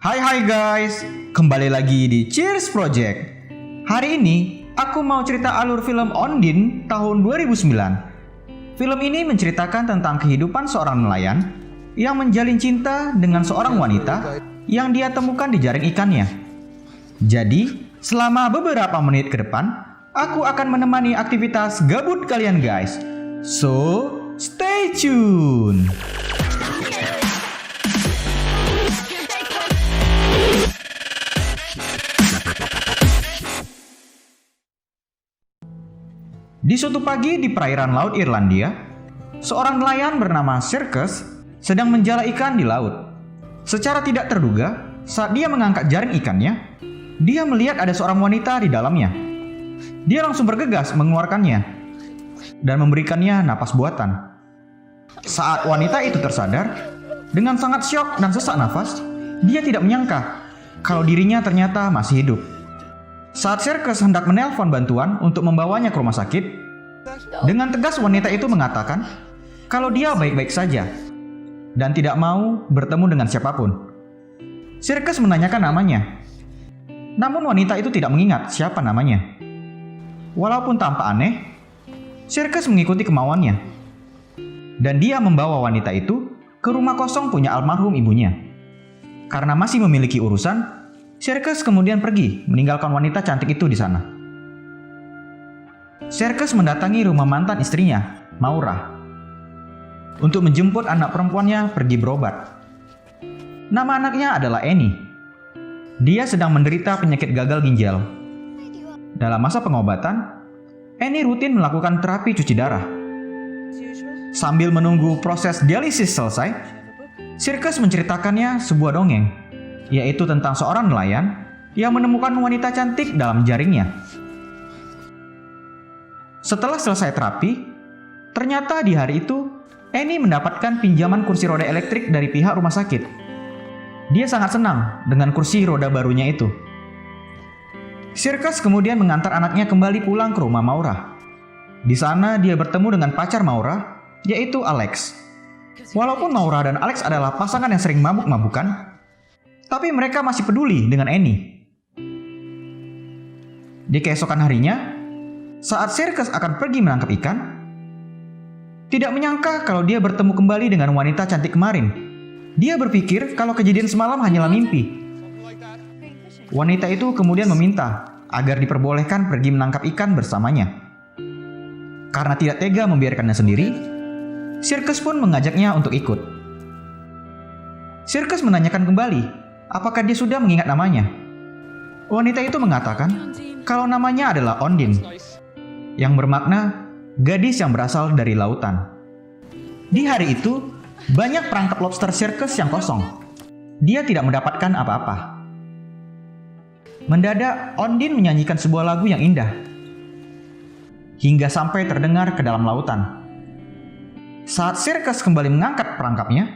Hai guys, kembali lagi di Cheers Project. Hari ini aku mau cerita alur film Ondine tahun 2009. Film ini menceritakan tentang kehidupan seorang nelayan yang menjalin cinta dengan seorang wanita yang dia temukan di jaring ikannya. Jadi, selama beberapa menit ke depan, aku akan menemani aktivitas gabut kalian guys. So, stay tune. Di suatu pagi di perairan Laut Irlandia, seorang nelayan bernama Circus sedang menjala ikan di laut. Secara tidak terduga, saat dia mengangkat jaring ikannya, dia melihat ada seorang wanita di dalamnya. Dia langsung bergegas mengeluarkannya dan memberikannya napas buatan. Saat wanita itu tersadar, dengan sangat syok dan sesak nafas, dia tidak menyangka kalau dirinya ternyata masih hidup. Saat Circus hendak menelpon bantuan untuk membawanya ke rumah sakit, dengan tegas wanita itu mengatakan kalau dia baik-baik saja dan tidak mau bertemu dengan siapapun. Circus menanyakan namanya, namun wanita itu tidak mengingat siapa namanya. Walaupun tampak aneh, Circus mengikuti kemauannya dan dia membawa wanita itu ke rumah kosong punya almarhum ibunya. Karena masih memiliki urusan, Circus kemudian pergi meninggalkan wanita cantik itu di sana. Circus mendatangi rumah mantan istrinya, Maura, untuk menjemput anak perempuannya pergi berobat. Nama anaknya adalah Annie. Dia sedang menderita penyakit gagal ginjal. Dalam masa pengobatan, Annie rutin melakukan terapi cuci darah. Sambil menunggu proses dialisis selesai, Circus menceritakannya sebuah dongeng, yaitu tentang seorang nelayan yang menemukan wanita cantik dalam jaringnya. Setelah selesai terapi, ternyata di hari itu Annie mendapatkan pinjaman kursi roda elektrik dari pihak rumah sakit. Dia sangat senang dengan kursi roda barunya itu. Circus kemudian mengantar anaknya kembali pulang ke rumah Maura. Di sana dia bertemu dengan pacar Maura, yaitu Alex. Walaupun Maura dan Alex adalah pasangan yang sering mabuk-mabukan, tapi mereka masih peduli dengan Annie. Di keesokan harinya, saat Circus akan pergi menangkap ikan, tidak menyangka kalau dia bertemu kembali dengan wanita cantik kemarin. Dia berpikir kalau kejadian semalam hanyalah mimpi. Wanita itu kemudian meminta agar diperbolehkan pergi menangkap ikan bersamanya. Karena tidak tega membiarkannya sendiri, Circus pun mengajaknya untuk ikut. Circus menanyakan kembali apakah dia sudah mengingat namanya. Wanita itu mengatakan kalau namanya adalah Ondine, yang bermakna gadis yang berasal dari lautan. Di hari itu, banyak perangkap lobster Circus yang kosong. Dia tidak mendapatkan apa-apa. Mendadak, Ondine menyanyikan sebuah lagu yang indah, hingga sampai terdengar ke dalam lautan. Saat Circus kembali mengangkat perangkapnya,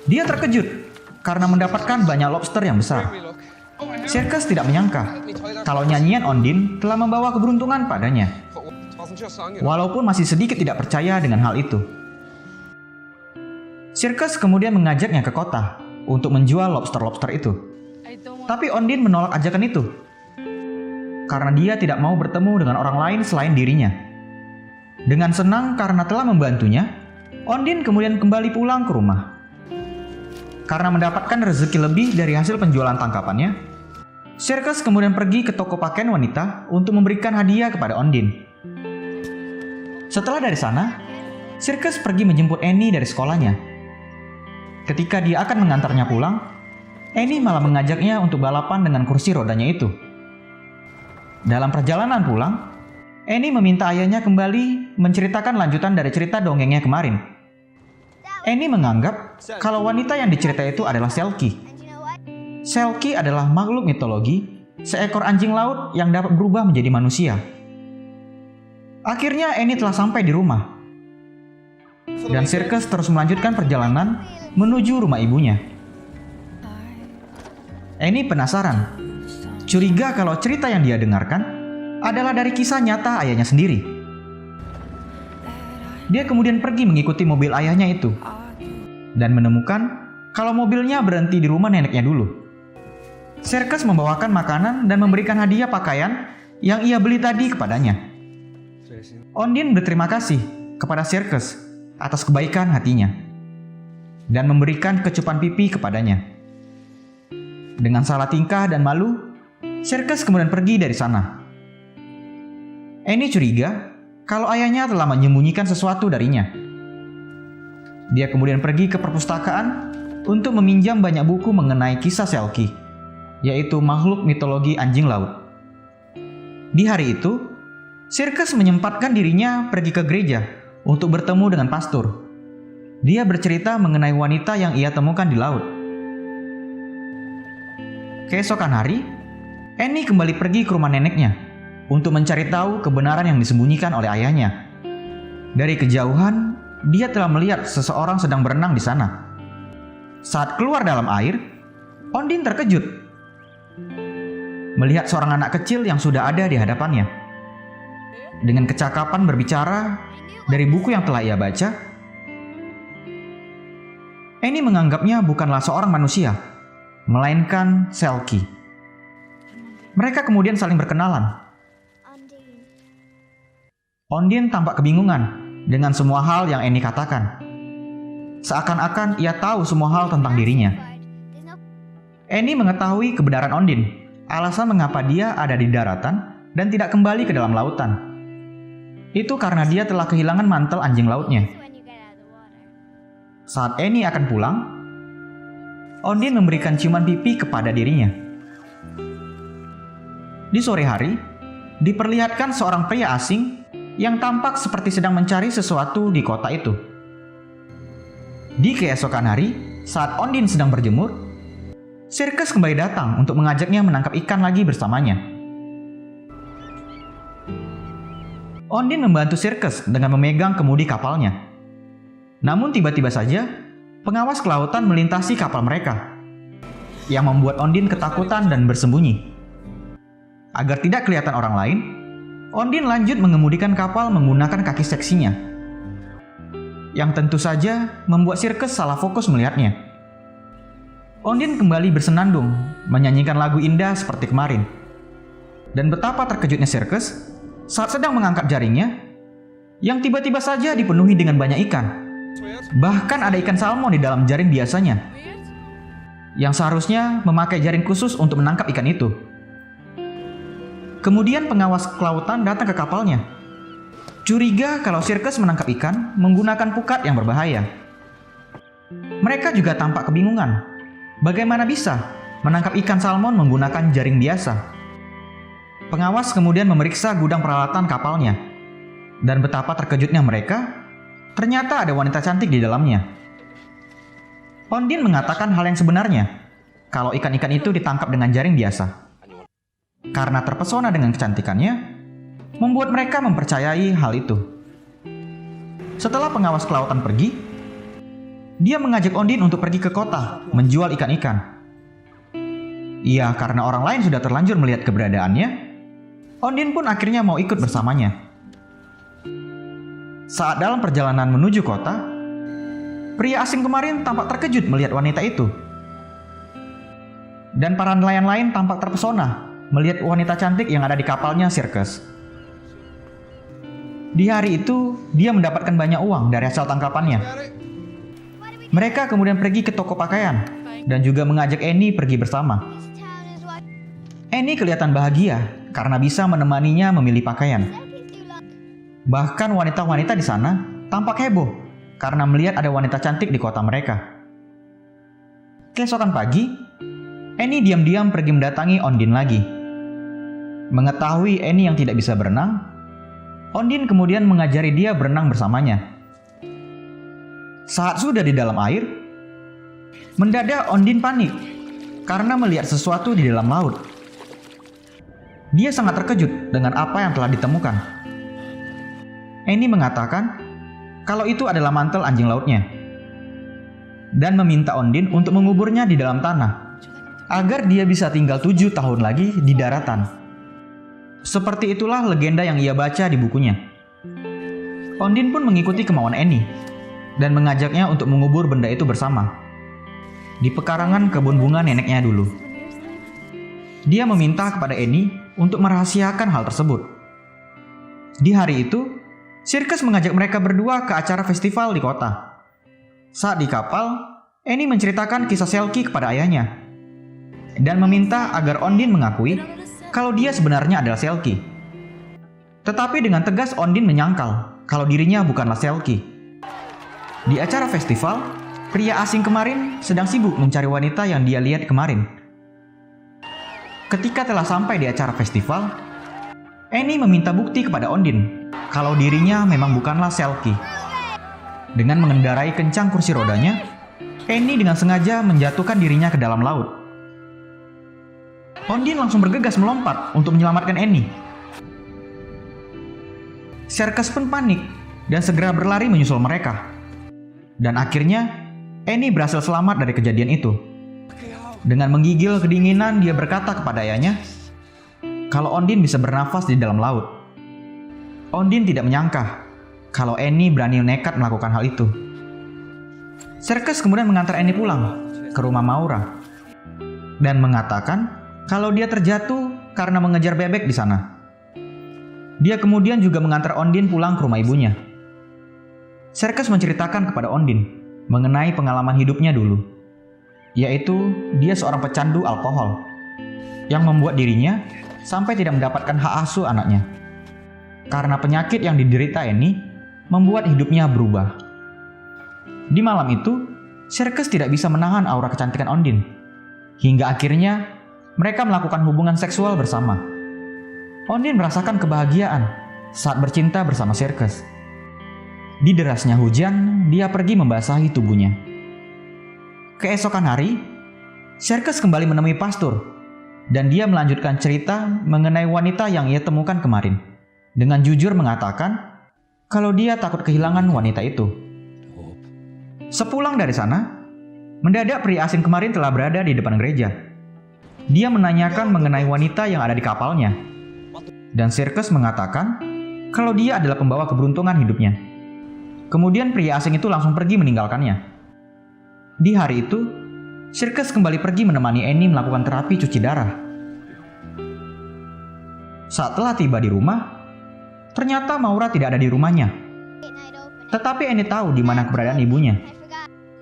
dia terkejut karena mendapatkan banyak lobster yang besar. Circus tidak menyangka kalau nyanyian Ondine telah membawa keberuntungan padanya. Walaupun masih sedikit tidak percaya dengan hal itu. Circus kemudian mengajaknya ke kota untuk menjual lobster-lobster itu. Tapi Ondine menolak ajakan itu karena dia tidak mau bertemu dengan orang lain selain dirinya. Dengan senang karena telah membantunya, Ondine kemudian kembali pulang ke rumah. Karena mendapatkan rezeki lebih dari hasil penjualan tangkapannya, Circus kemudian pergi ke toko pakaian wanita untuk memberikan hadiah kepada Ondine. Setelah dari sana, Circus pergi menjemput Annie dari sekolahnya. Ketika dia akan mengantarnya pulang, Annie malah mengajaknya untuk balapan dengan kursi rodanya itu. Dalam perjalanan pulang, Annie meminta ayahnya kembali menceritakan lanjutan dari cerita dongengnya kemarin. Annie menganggap kalau wanita yang diceritai itu adalah Selkie. Selkie adalah makhluk mitologi, seekor anjing laut yang dapat berubah menjadi manusia. Akhirnya Annie telah sampai di rumah. Dan Circus terus melanjutkan perjalanan menuju rumah ibunya. Annie penasaran, curiga kalau cerita yang dia dengarkan adalah dari kisah nyata ayahnya sendiri. Dia kemudian pergi mengikuti mobil ayahnya itu dan menemukan kalau mobilnya berhenti di rumah neneknya dulu. Circus membawakan makanan dan memberikan hadiah pakaian yang ia beli tadi kepadanya. Ondine berterima kasih kepada Circus atas kebaikan hatinya dan memberikan kecupan pipi kepadanya. Dengan salah tingkah dan malu, Circus kemudian pergi dari sana. Annie curiga kalau ayahnya telah menyembunyikan sesuatu darinya. Dia kemudian pergi ke perpustakaan untuk meminjam banyak buku mengenai kisah Selkie, yaitu makhluk mitologi anjing laut. Di hari itu, Circus menyempatkan dirinya pergi ke gereja untuk bertemu dengan pastor. Dia bercerita mengenai wanita yang ia temukan di laut. Keesokan hari, Annie kembali pergi ke rumah neneknya untuk mencari tahu kebenaran yang disembunyikan oleh ayahnya. Dari kejauhan, dia telah melihat seseorang sedang berenang di sana. Saat keluar dalam air, Ondine terkejut melihat seorang anak kecil yang sudah ada di hadapannya. Dengan kecakapan berbicara dari buku yang telah ia baca, Annie menganggapnya bukanlah seorang manusia, melainkan Selkie. Mereka kemudian saling berkenalan. Ondine tampak kebingungan dengan semua hal yang Annie katakan. Seakan-akan ia tahu semua hal tentang dirinya. Annie mengetahui kebenaran Ondine, alasan mengapa dia ada di daratan dan tidak kembali ke dalam lautan. Itu karena dia telah kehilangan mantel anjing lautnya. Saat Annie akan pulang, Ondine memberikan ciuman pipi kepada dirinya. Di sore hari, diperlihatkan seorang pria asing yang tampak seperti sedang mencari sesuatu di kota itu. Di keesokan hari, saat Ondine sedang berjemur, Circus kembali datang untuk mengajaknya menangkap ikan lagi bersamanya. Ondine membantu Circus dengan memegang kemudi kapalnya. Namun tiba-tiba saja, pengawas kelautan melintasi kapal mereka, yang membuat Ondine ketakutan dan bersembunyi. Agar tidak kelihatan orang lain, Ondine lanjut mengemudikan kapal menggunakan kaki seksinya, yang tentu saja membuat Circus salah fokus melihatnya. Ondine kembali bersenandung, menyanyikan lagu indah seperti kemarin. Dan betapa terkejutnya Circus saat sedang mengangkat jaringnya, yang tiba-tiba saja dipenuhi dengan banyak ikan. Bahkan ada ikan salmon di dalam jaring biasanya, yang seharusnya memakai jaring khusus untuk menangkap ikan itu. Kemudian pengawas kelautan datang ke kapalnya, curiga kalau Circus menangkap ikan menggunakan pukat yang berbahaya. Mereka juga tampak kebingungan, bagaimana bisa menangkap ikan salmon menggunakan jaring biasa. Pengawas kemudian memeriksa gudang peralatan kapalnya, dan betapa terkejutnya mereka, ternyata ada wanita cantik di dalamnya. Ondine mengatakan hal yang sebenarnya, kalau ikan-ikan itu ditangkap dengan jaring biasa. Karena terpesona dengan kecantikannya, membuat mereka mempercayai hal itu. Setelah pengawas kelautan pergi, dia mengajak Ondine untuk pergi ke kota menjual ikan-ikan. Iya, karena orang lain sudah terlanjur melihat keberadaannya, Ondine pun akhirnya mau ikut bersamanya. Saat dalam perjalanan menuju kota, pria asing kemarin tampak terkejut melihat wanita itu. Dan para nelayan lain tampak terpesona melihat wanita cantik yang ada di kapalnya Circus. Di hari itu, dia mendapatkan banyak uang dari hasil tangkapannya. Mereka kemudian pergi ke toko pakaian dan juga mengajak Annie pergi bersama. Annie kelihatan bahagia karena bisa menemaninya memilih pakaian. Bahkan wanita-wanita di sana tampak heboh karena melihat ada wanita cantik di kota mereka. Keesokan pagi, Annie diam-diam pergi mendatangi Ondine lagi. Mengetahui Annie yang tidak bisa berenang, Ondine kemudian mengajari dia berenang bersamanya. Saat sudah di dalam air, mendadak Ondine panik karena melihat sesuatu di dalam laut. Dia sangat terkejut dengan apa yang telah ditemukan. Annie mengatakan kalau itu adalah mantel anjing lautnya dan meminta Ondine untuk menguburnya di dalam tanah agar dia bisa tinggal 7 tahun lagi di daratan. Seperti itulah legenda yang ia baca di bukunya. Ondine pun mengikuti kemauan Annie dan mengajaknya untuk mengubur benda itu bersama di pekarangan kebun bunga neneknya dulu. Dia meminta kepada Annie untuk merahasiakan hal tersebut. Di hari itu, sirkus mengajak mereka berdua ke acara festival di kota. Saat di kapal, Annie menceritakan kisah Selkie kepada ayahnya dan meminta agar Ondine mengakui kalau dia sebenarnya adalah Selkie. Tetapi dengan tegas Ondine menyangkal kalau dirinya bukanlah Selkie. Di acara festival, pria asing kemarin sedang sibuk mencari wanita yang dia lihat kemarin. Ketika telah sampai di acara festival, Annie meminta bukti kepada Ondine kalau dirinya memang bukanlah Selkie. Dengan mengendarai kencang kursi rodanya, Annie dengan sengaja menjatuhkan dirinya ke dalam laut. Ondine langsung bergegas melompat untuk menyelamatkan Annie. Sirkus pun panik dan segera berlari menyusul mereka. Dan akhirnya, Annie berhasil selamat dari kejadian itu. Dengan menggigil kedinginan, dia berkata kepada ayahnya kalau Ondine bisa bernafas di dalam laut. Ondine tidak menyangka kalau Annie berani nekat melakukan hal itu. Sirkus kemudian mengantar Annie pulang ke rumah Maura dan mengatakan kalau dia terjatuh karena mengejar bebek di sana. Dia kemudian juga mengantar Ondine pulang ke rumah ibunya. Sirkus menceritakan kepada Ondine mengenai pengalaman hidupnya dulu, yaitu dia seorang pecandu alkohol yang membuat dirinya sampai tidak mendapatkan hak asuh anaknya. Karena penyakit yang diderita Annie membuat hidupnya berubah. Di malam itu, Sirkus tidak bisa menahan aura kecantikan Ondine. Hingga akhirnya, mereka melakukan hubungan seksual bersama. Ondine merasakan kebahagiaan saat bercinta bersama Sirkus. Di derasnya hujan, dia pergi membasahi tubuhnya. Keesokan hari, Sirkus kembali menemui pastor, dan dia melanjutkan cerita mengenai wanita yang ia temukan kemarin, dengan jujur mengatakan kalau dia takut kehilangan wanita itu. Sepulang dari sana, mendadak pria asing kemarin telah berada di depan gereja. Dia menanyakan mengenai wanita yang ada di kapalnya, dan Sirkus mengatakan kalau dia adalah pembawa keberuntungan hidupnya. Kemudian pria asing itu langsung pergi meninggalkannya. Di hari itu, Sirkus kembali pergi menemani Annie melakukan terapi cuci darah. Saat telah tiba di rumah, ternyata Maura tidak ada di rumahnya. Tetapi Annie tahu di mana keberadaan ibunya.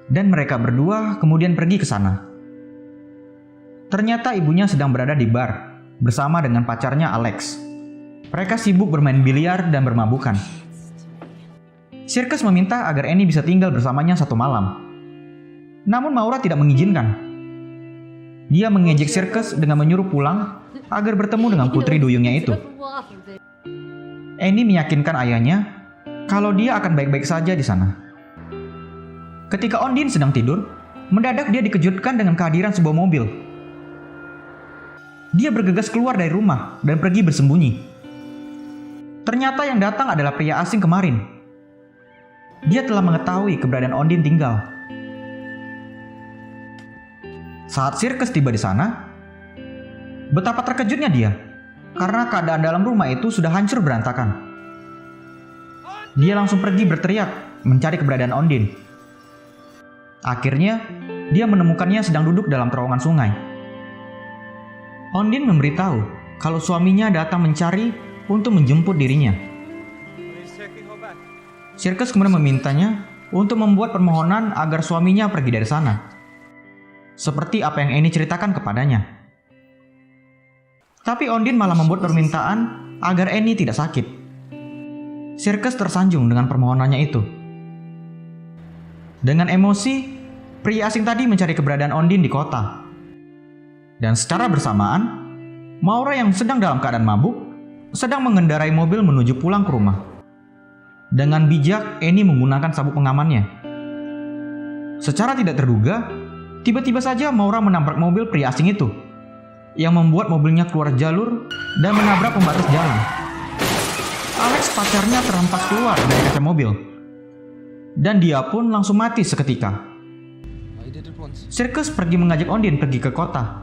Dan mereka berdua kemudian pergi ke sana. Ternyata ibunya sedang berada di bar bersama dengan pacarnya Alex. Mereka sibuk bermain biliar dan bermabukan. Sirkus meminta agar Annie bisa tinggal bersamanya satu malam. Namun Maura tidak mengizinkan. Dia mengejek Sirkus dengan menyuruh pulang agar bertemu dengan putri duyungnya itu. Annie meyakinkan ayahnya kalau dia akan baik-baik saja di sana. Ketika Ondine sedang tidur, mendadak dia dikejutkan dengan kehadiran sebuah mobil. Dia bergegas keluar dari rumah dan pergi bersembunyi. Ternyata yang datang adalah pria asing kemarin. Dia telah mengetahui keberadaan Ondine tinggal. Saat Sirkus tiba di sana, betapa terkejutnya dia karena keadaan dalam rumah itu sudah hancur berantakan. Dia langsung pergi berteriak mencari keberadaan Ondine. Akhirnya, dia menemukannya sedang duduk dalam terowongan sungai. Ondine memberitahu kalau suaminya datang mencari untuk menjemput dirinya. Sirkus kemudian memintanya untuk membuat permohonan agar suaminya pergi dari sana, seperti apa yang Annie ceritakan kepadanya. Tapi Ondine malah membuat permintaan agar Annie tidak sakit. Sirkus tersanjung dengan permohonannya itu. Dengan emosi, pria asing tadi mencari keberadaan Ondine di kota. Dan secara bersamaan, Maura yang sedang dalam keadaan mabuk sedang mengendarai mobil menuju pulang ke rumah. Dengan bijak, Annie menggunakan sabuk pengamannya. Secara tidak terduga, tiba-tiba saja Maura menabrak mobil pria asing itu, yang membuat mobilnya keluar jalur dan menabrak pembatas jalan. Alex pacarnya terhempas keluar dari kaca mobil, dan dia pun langsung mati seketika. Sirkus pergi mengajak Ondine pergi ke kota.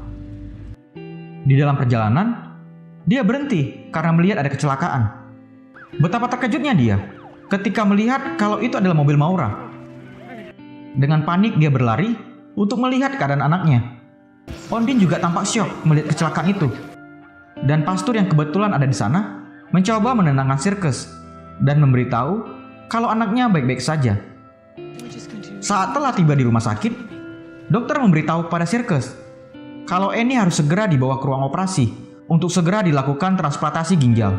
Di dalam perjalanan, dia berhenti karena melihat ada kecelakaan. Betapa terkejutnya dia ketika melihat kalau itu adalah mobil Maura. Dengan panik dia berlari untuk melihat keadaan anaknya. Ondine juga tampak syok melihat kecelakaan itu. Dan pastor yang kebetulan ada di sana mencoba menenangkan Sirkus dan memberitahu kalau anaknya baik-baik saja. Saat telah tiba di rumah sakit, dokter memberitahu kepada Sirkus kalau Annie harus segera dibawa ke ruang operasi untuk segera dilakukan transplantasi ginjal.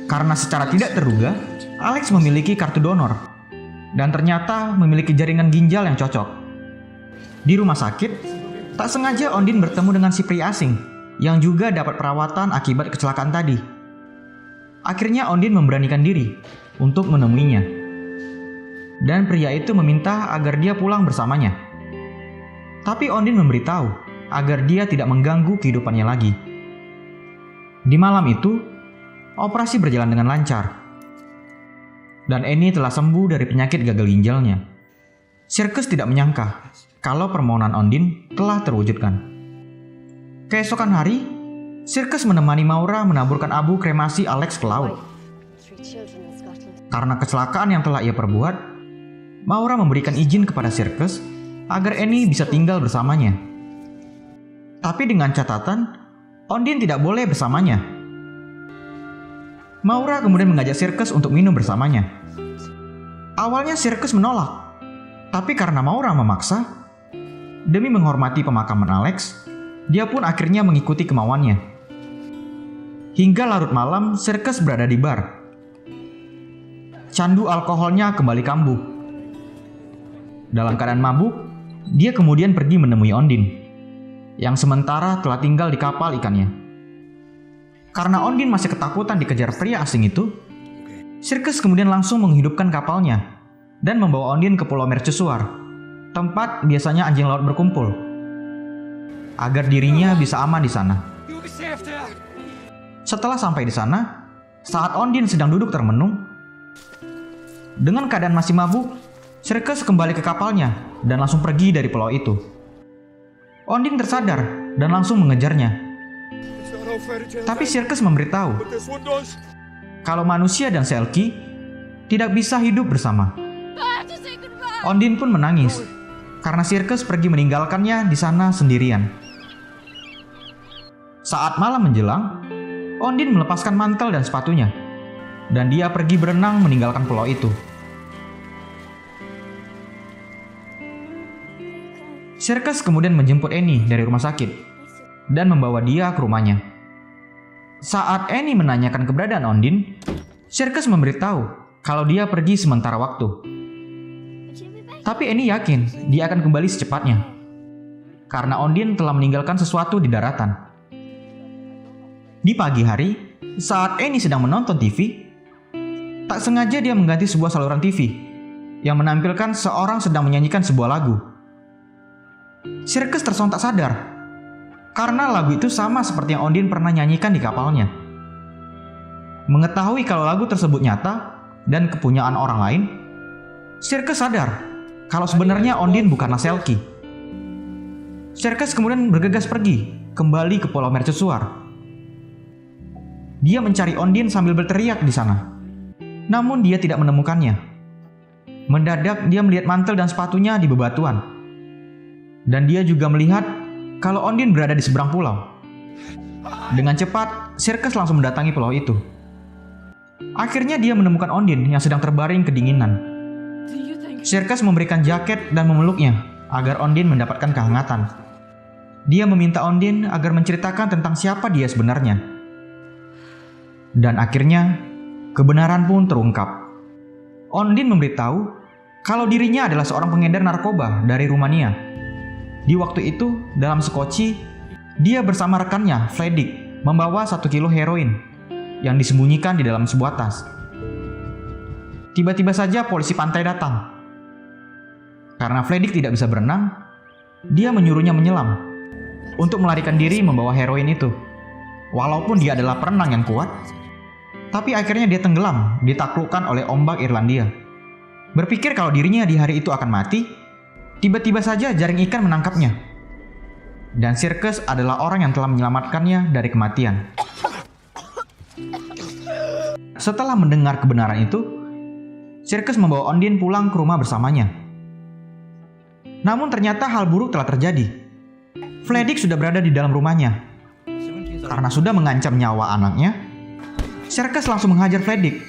Karena secara tidak terduga, Alex memiliki kartu donor dan ternyata memiliki jaringan ginjal yang cocok. Di rumah sakit, tak sengaja Ondine bertemu dengan si pria asing yang juga dapat perawatan akibat kecelakaan tadi. Akhirnya Ondine memberanikan diri untuk menemuinya. Dan pria itu meminta agar dia pulang bersamanya. Tapi Ondine memberitahu agar dia tidak mengganggu kehidupannya lagi. Di malam itu, operasi berjalan dengan lancar. Dan Annie telah sembuh dari penyakit gagal ginjalnya. Sirkus tidak menyangka kalau permohonan Ondine telah terwujudkan. Keesokan hari, Sirkus menemani Maura menaburkan abu kremasi Alex ke laut. Karena kecelakaan yang telah ia perbuat, Maura memberikan izin kepada Sirkus agar Annie bisa tinggal bersamanya. Tapi dengan catatan, Ondine tidak boleh bersamanya. Maura kemudian mengajak Sirkus untuk minum bersamanya. Awalnya Sirkus menolak, tapi karena Maura memaksa, demi menghormati pemakaman Alex, dia pun akhirnya mengikuti kemauannya. Hingga larut malam, Sirkus berada di bar. Candu alkoholnya kembali kambuh. Dalam keadaan mabuk, dia kemudian pergi menemui Ondine, yang sementara telah tinggal di kapal ikannya. Karena Ondine masih ketakutan dikejar pria asing itu, Sirkus kemudian langsung menghidupkan kapalnya dan membawa Ondine ke Pulau Mercusuar, tempat biasanya anjing laut berkumpul, agar dirinya bisa aman di sana. Setelah sampai di sana, saat Ondine sedang duduk termenung, dengan keadaan masih mabuk, Sirkus kembali ke kapalnya dan langsung pergi dari pulau itu. Ondine tersadar dan langsung mengejarnya. Tapi Sirkus memberitahu kalau manusia dan Selkie tidak bisa hidup bersama. Ondine pun menangis karena Sirkus pergi meninggalkannya di sana sendirian. Saat malam menjelang, Ondine melepaskan mantel dan sepatunya, dan dia pergi berenang meninggalkan pulau itu. Sirkus kemudian menjemput Annie dari rumah sakit dan membawa dia ke rumahnya. Saat Annie menanyakan keberadaan Ondine, Sirkus memberitahu kalau dia pergi sementara waktu. Tapi Annie yakin dia akan kembali secepatnya, karena Ondine telah meninggalkan sesuatu di daratan. Di pagi hari, saat Annie sedang menonton TV, tak sengaja dia mengganti sebuah saluran TV yang menampilkan seorang sedang menyanyikan sebuah lagu. Sirkus tersontak sadar karena lagu itu sama seperti yang Ondine pernah nyanyikan di kapalnya. Mengetahui kalau lagu tersebut nyata dan kepunyaan orang lain, Sirkus sadar kalau sebenarnya Ondine bukanlah Selkie. Sirkus kemudian bergegas pergi kembali ke Pulau Mercusuar. Dia mencari Ondine sambil berteriak di sana, namun dia tidak menemukannya. Mendadak dia melihat mantel dan sepatunya di bebatuan, dan dia juga melihat kalau Ondine berada di seberang pulau. Dengan cepat, Sirkus langsung mendatangi pulau itu. Akhirnya dia menemukan Ondine yang sedang terbaring kedinginan. Sirkus memberikan jaket dan memeluknya agar Ondine mendapatkan kehangatan. Dia meminta Ondine agar menceritakan tentang siapa dia sebenarnya. Dan akhirnya, kebenaran pun terungkap. Ondine memberitahu kalau dirinya adalah seorang pengedar narkoba dari Rumania. Di waktu itu, dalam sekoci, dia bersama rekannya, Vladik, membawa 1 kilo heroin yang disembunyikan di dalam sebuah tas. Tiba-tiba saja polisi pantai datang. Karena Vladik tidak bisa berenang, dia menyuruhnya menyelam untuk melarikan diri membawa heroin itu. Walaupun dia adalah perenang yang kuat, tapi akhirnya dia tenggelam ditaklukkan oleh ombak Irlandia. Berpikir kalau dirinya di hari itu akan mati, tiba-tiba saja jaring ikan menangkapnya. Dan Sirkus adalah orang yang telah menyelamatkannya dari kematian. Setelah mendengar kebenaran itu, Sirkus membawa Ondine pulang ke rumah bersamanya. Namun ternyata hal buruk telah terjadi. Vladik sudah berada di dalam rumahnya. Karena sudah mengancam nyawa anaknya, Circus langsung menghajar Vladik.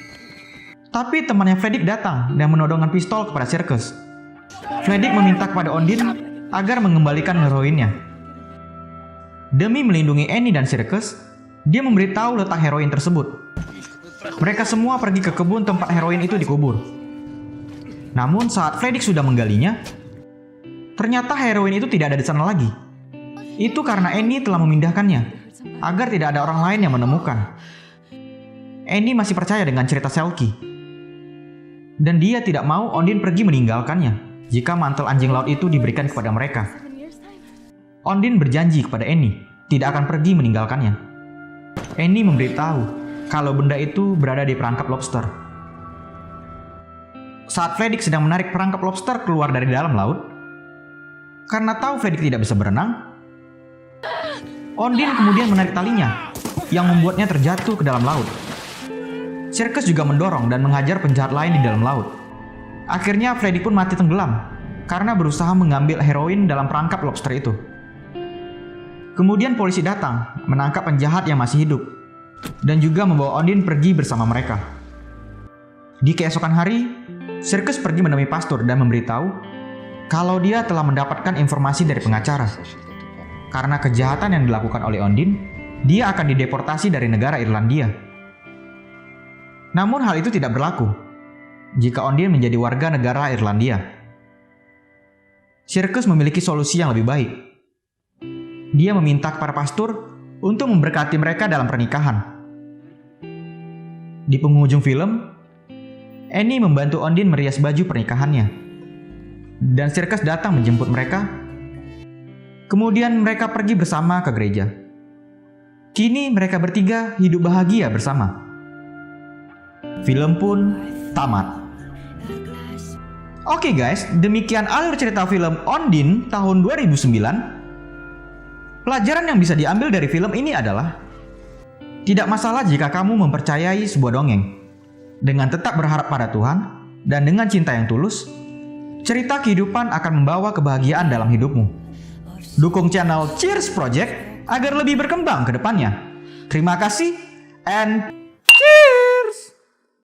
Tapi temannya Vladik datang dan menodongkan pistol kepada Circus. Vladik meminta kepada Ondine agar mengembalikan heroinnya. Demi melindungi Annie dan Circus, dia memberitahu letak heroin tersebut. Mereka semua pergi ke kebun tempat heroin itu dikubur. Namun saat Vladik sudah menggalinya, ternyata heroin itu tidak ada di sana lagi. Itu karena Annie telah memindahkannya agar tidak ada orang lain yang menemukan. Annie masih percaya dengan cerita Selkie. Dan dia tidak mau Ondine pergi meninggalkannya jika mantel anjing laut itu diberikan kepada mereka. Ondine berjanji kepada Annie tidak akan pergi meninggalkannya. Annie memberitahu kalau benda itu berada di perangkap lobster. Saat Vladik sedang menarik perangkap lobster keluar dari dalam laut, karena tahu Vladik tidak bisa berenang, Ondine kemudian menarik talinya yang membuatnya terjatuh ke dalam laut. Circus juga mendorong dan menghajar penjahat lain di dalam laut. Akhirnya Vladik pun mati tenggelam karena berusaha mengambil heroin dalam perangkap lobster itu. Kemudian polisi datang menangkap penjahat yang masih hidup dan juga membawa Ondine pergi bersama mereka. Di keesokan hari, Circus pergi menemui pastor dan memberitahu kalau dia telah mendapatkan informasi dari pengacara. Karena kejahatan yang dilakukan oleh Ondine, dia akan dideportasi dari negara Irlandia. Namun hal itu tidak berlaku jika Ondine menjadi warga negara Irlandia. Circus memiliki solusi yang lebih baik. Dia meminta kepada pastor untuk memberkati mereka dalam pernikahan. Di penghujung film, Annie membantu Ondine merias baju pernikahannya. Dan Circus datang menjemput mereka. Kemudian mereka pergi bersama ke gereja. Kini mereka bertiga hidup bahagia bersama. Film pun tamat. Oke guys, demikian alur cerita film Ondine tahun 2009. Pelajaran yang bisa diambil dari film ini adalah tidak masalah jika kamu mempercayai sebuah dongeng. Dengan tetap berharap pada Tuhan dan dengan cinta yang tulus, cerita kehidupan akan membawa kebahagiaan dalam hidupmu. Dukung channel Cheers Project agar lebih berkembang ke depannya. Terima kasih and cheers!